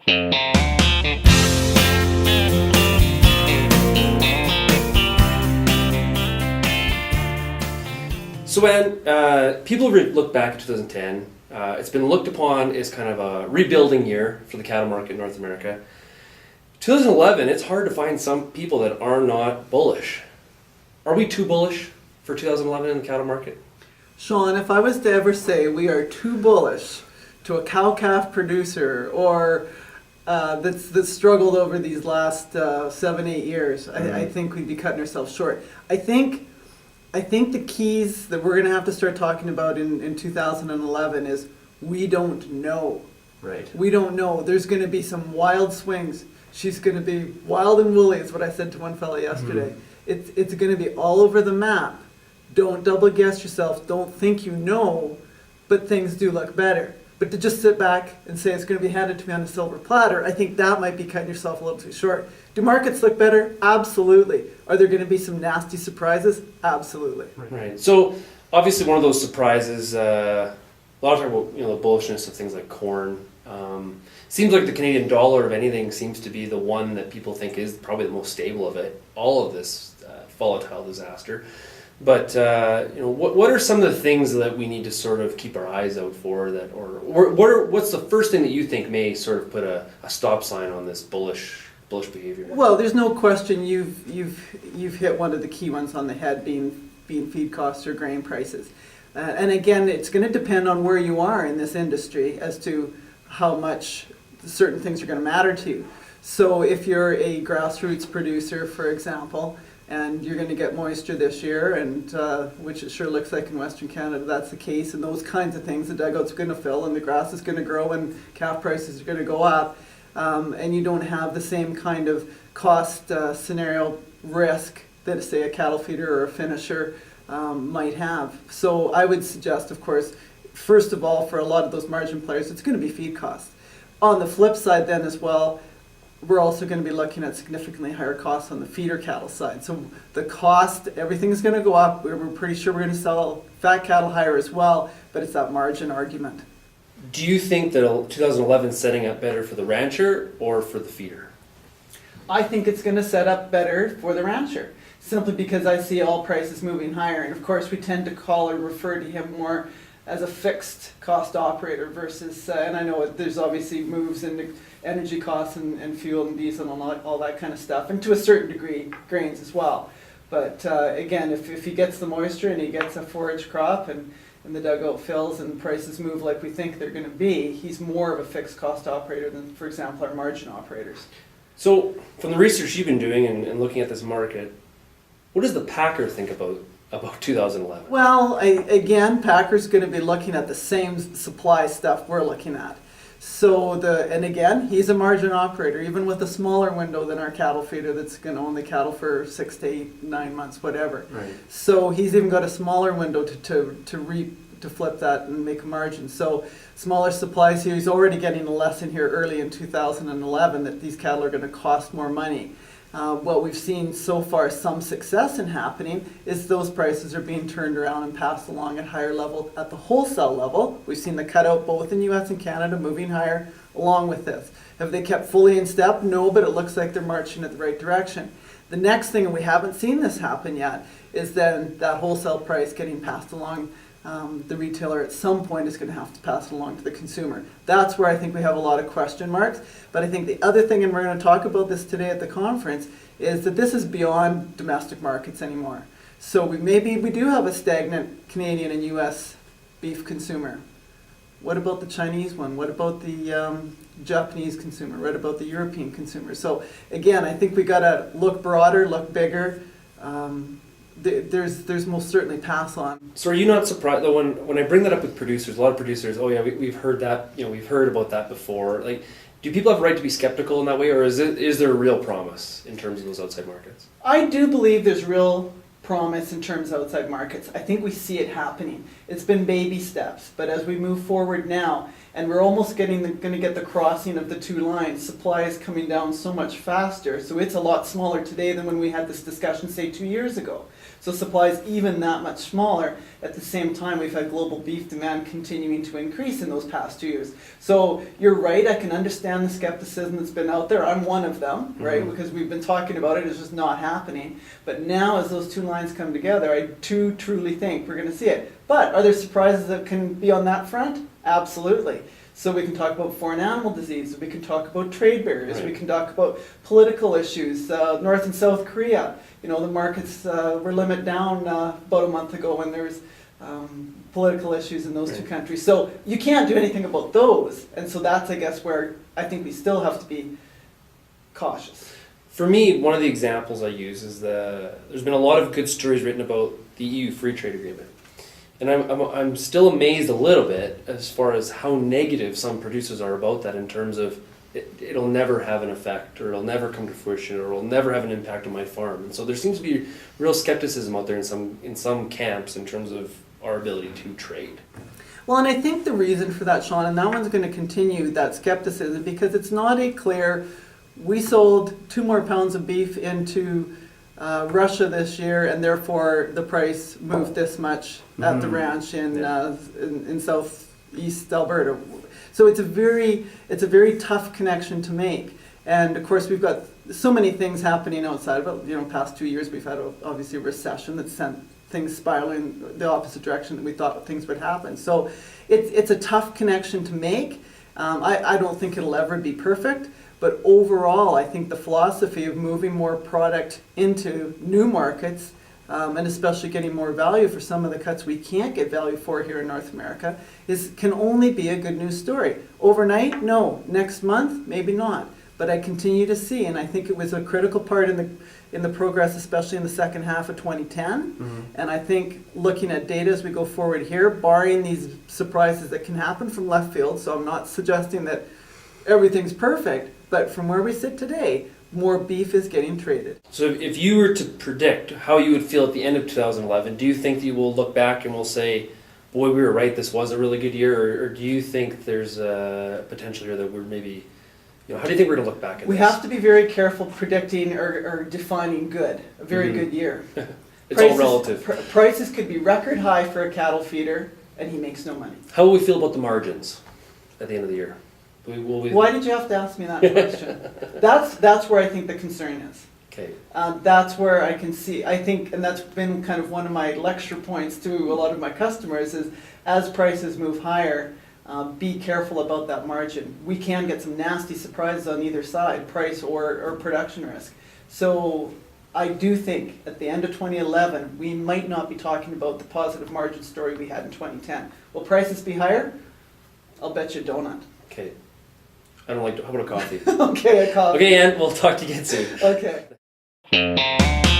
So Anne, people look back at 2010. It's been looked upon as kind of a rebuilding year for the cattle market in North America. 2011, it's hard to find some people that are not bullish. Are we too bullish for 2011 in the cattle market? Sean, if I was to ever say we are too bullish to a cow-calf producer or that's struggled over these last 7-8 years, I think we'd be cutting ourselves short. I think the keys that we're going to have to start talking about in 2011 is we don't know. Right. We don't know. There's going to be some wild swings. She's going to be wild and woolly is what I said to one fellow yesterday. It's going to be all over the map. Don't double guess yourself. Don't think you know, but things do look better. But to just sit back and say it's going to be handed to me on a silver platter, I think that might be cutting yourself a little too short. Do markets look better? Absolutely. Are there going to be some nasty surprises? Absolutely. Right. So obviously one of those surprises, a lot of talk about the bullishness of things like corn. Seems like the Canadian dollar, of anything, seems to be the one that people think is probably the most stable of it. All of this volatile disaster. But what are some of the things that we need to sort of keep our eyes out for, that, or what's the first thing that you think may sort of put a stop sign on this bullish behavior? Well, there's no question you've hit one of the key ones on the head, being feed costs or grain prices. And again, it's going to depend on where you are in this industry as to how much certain things are going to matter to you. So if you're a grassroots producer, for example, and you're going to get moisture this year, and which it sure looks like in Western Canada that's the case, and those kinds of things, the dugout's going to fill and the grass is going to grow and calf prices are going to go up, and you don't have the same kind of cost scenario risk that, say, a cattle feeder or a finisher might have. So I would suggest, of course, first of all, for a lot of those margin players, it's going to be feed costs. On the flip side then as well, we're also going to be looking at significantly higher costs on the feeder cattle side. So the cost, everything's going to go up. We're pretty sure we're going to sell fat cattle higher as well, but it's that margin argument. Do you think that 2011 is setting up better for the rancher or for the feeder? I think it's going to set up better for the rancher, simply because I see all prices moving higher. And of course, we tend to call or refer to him more as a fixed cost operator versus, and I know there's obviously moves in the energy costs and fuel and diesel and all that kind of stuff, and to a certain degree, grains as well. But again, if he gets the moisture and he gets a forage crop and the dugout fills and prices move like we think they're going to be, he's more of a fixed cost operator than, for example, our margin operators. So from the research you've been doing and looking at this market, what does the packer think about 2011? Well, again, Packer's going to be looking at the same supply stuff we're looking at. So and again, he's a margin operator, even with a smaller window than our cattle feeder that's going to own the cattle for 6 to 8, 9 months, whatever. Right. So he's even got a smaller window to flip that and make a margin. So smaller supplies here. He's already getting a lesson here early in 2011 that these cattle are going to cost more money. What we've seen so far some success in happening is those prices are being turned around and passed along at higher level at the wholesale level. We've seen the cutout both in US and Canada moving higher along with this. Have they kept fully in step? No, but it looks like they're marching at the right direction. The next thing, and we haven't seen this happen yet, is then that wholesale price getting passed along. The retailer at some point is going to have to pass it along to the consumer. That's where I think we have a lot of question marks. But I think the other thing, and we're going to talk about this today at the conference, is that this is beyond domestic markets anymore. So we do have a stagnant Canadian and US beef consumer. What about the Chinese one? What about the Japanese consumer? What about the European consumer? So again, I think we got to look broader, look bigger. There's most certainly pass on. So are you not surprised though when I bring that up with producers? A lot of producers, oh yeah, we've heard that, we've heard about that before. Like, do people have a right to be skeptical in that way, or is there a real promise in terms of those outside markets? I do believe there's real promise in terms of outside markets. I think we see it happening. It's been baby steps, but as we move forward now, And we're almost going to get the crossing of the two lines. Supply is coming down so much faster, so it's a lot smaller today than when we had this discussion, say, 2 years ago. So supply is even that much smaller. At the same time, we've had global beef demand continuing to increase in those past 2 years. So you're right, I can understand the skepticism that's been out there. I'm one of them, right? Because we've been talking about it, it's just not happening. But now as those two lines come together, I do truly think we're going to see it. But are there surprises that can be on that front? Absolutely. So we can talk about foreign animal disease, we can talk about trade barriers, we can talk about political issues, North and South Korea. You know, the markets were limit down about a month ago when there was political issues in those two countries. So you can't do anything about those. And so that's, I guess, where I think we still have to be cautious. For me, one of the examples I use is there's been a lot of good stories written about the EU free trade agreement. And I'm still amazed a little bit as far as how negative some producers are about that in terms of it'll never have an effect, or it'll never come to fruition, or it'll never have an impact on my farm. And so there seems to be real skepticism out there in some camps in terms of our ability to trade. Well, and I think the reason for that, Sean, and that one's going to continue that skepticism, because it's not a clear, we sold 2 more pounds of beef into Russia this year, and therefore the price moved this much at the ranch in southeast Alberta. So it's a very tough connection to make. And of course, we've got so many things happening outside of it. You know, past 2 years we've had obviously a recession that sent things spiraling the opposite direction that we thought things would happen. So it's a tough connection to make. I don't think it'll ever be perfect. But overall, I think the philosophy of moving more product into new markets, and especially getting more value for some of the cuts we can't get value for here in North America, can only be a good news story. Overnight, no. Next month, maybe not. But I continue to see, and I think it was a critical part in the progress, especially in the second half of 2010. And I think looking at data as we go forward here, barring these surprises that can happen from left field, so I'm not suggesting that everything's perfect, but from where we sit today, more beef is getting traded. So if you were to predict how you would feel at the end of 2011, do you think that you will look back and will say, boy, we were right, this was a really good year, or do you think there's a potential here that we're maybe, how do you think we're going to look back at We this? have to be very careful predicting or defining good, a very good year. It's all relative. Prices could be record high for a cattle feeder, and he makes no money. How will we feel about the margins at the end of the year? Why did you have to ask me that question? That's where I think the concern is. Okay. That's where I can see, I think, and that's been kind of one of my lecture points to a lot of my customers, is as prices move higher, be careful about that margin. We can get some nasty surprises on either side, price or production risk. So I do think at the end of 2011, we might not be talking about the positive margin story we had in 2010. Will prices be higher? I'll bet you a donut. Okay. I don't like, how about a coffee? Okay, a coffee. Okay, Anne, we'll talk to you again soon. Okay.